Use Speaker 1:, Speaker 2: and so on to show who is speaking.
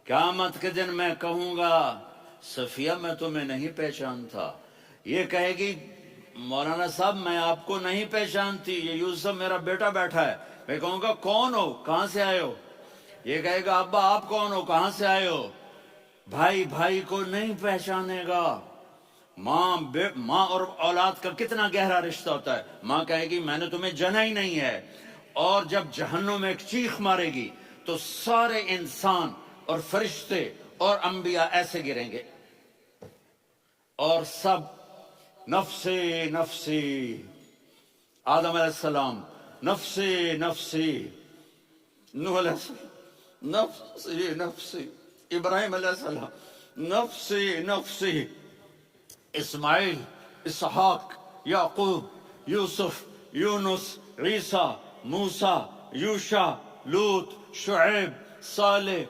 Speaker 1: قیامت کے دن میں کہوں گا صفیہ میں تمہیں نہیں پہچانتا، یہ کہے گی مولانا صاحب میں آپ کو نہیں پہچانتی، یہ یوسف میرا بیٹا بیٹھا ہے۔ میں کہوں گا کون ہو، کہاں سے آئے ہو؟ یہ کہے گا ابا آپ کون ہو، کہاں سے آئے ہو؟ بھائی بھائی کو نہیں پہچانے گا۔ ماں اور اولاد کا کتنا گہرا رشتہ ہوتا ہے۔ ماں کہے گی میں نے تمہیں جنا ہی نہیں ہے، اور جب جہنم میں ایک چیخ مارے گی تو سارے انسان اور فرشتے اور انبیاء ایسے گریں گے، اور سب نفسی نفسی، آدم علیہ السلام نفسی نفسی، نوح علیہ السلام نفسی نفسی، ابراہیم علیہ السلام نفسی نفسی، اسماعیل، اسحاق، یعقوب، یوسف، یونس، عیسیٰ، موسیٰ، یوشع، لوط، شعیب، صالح،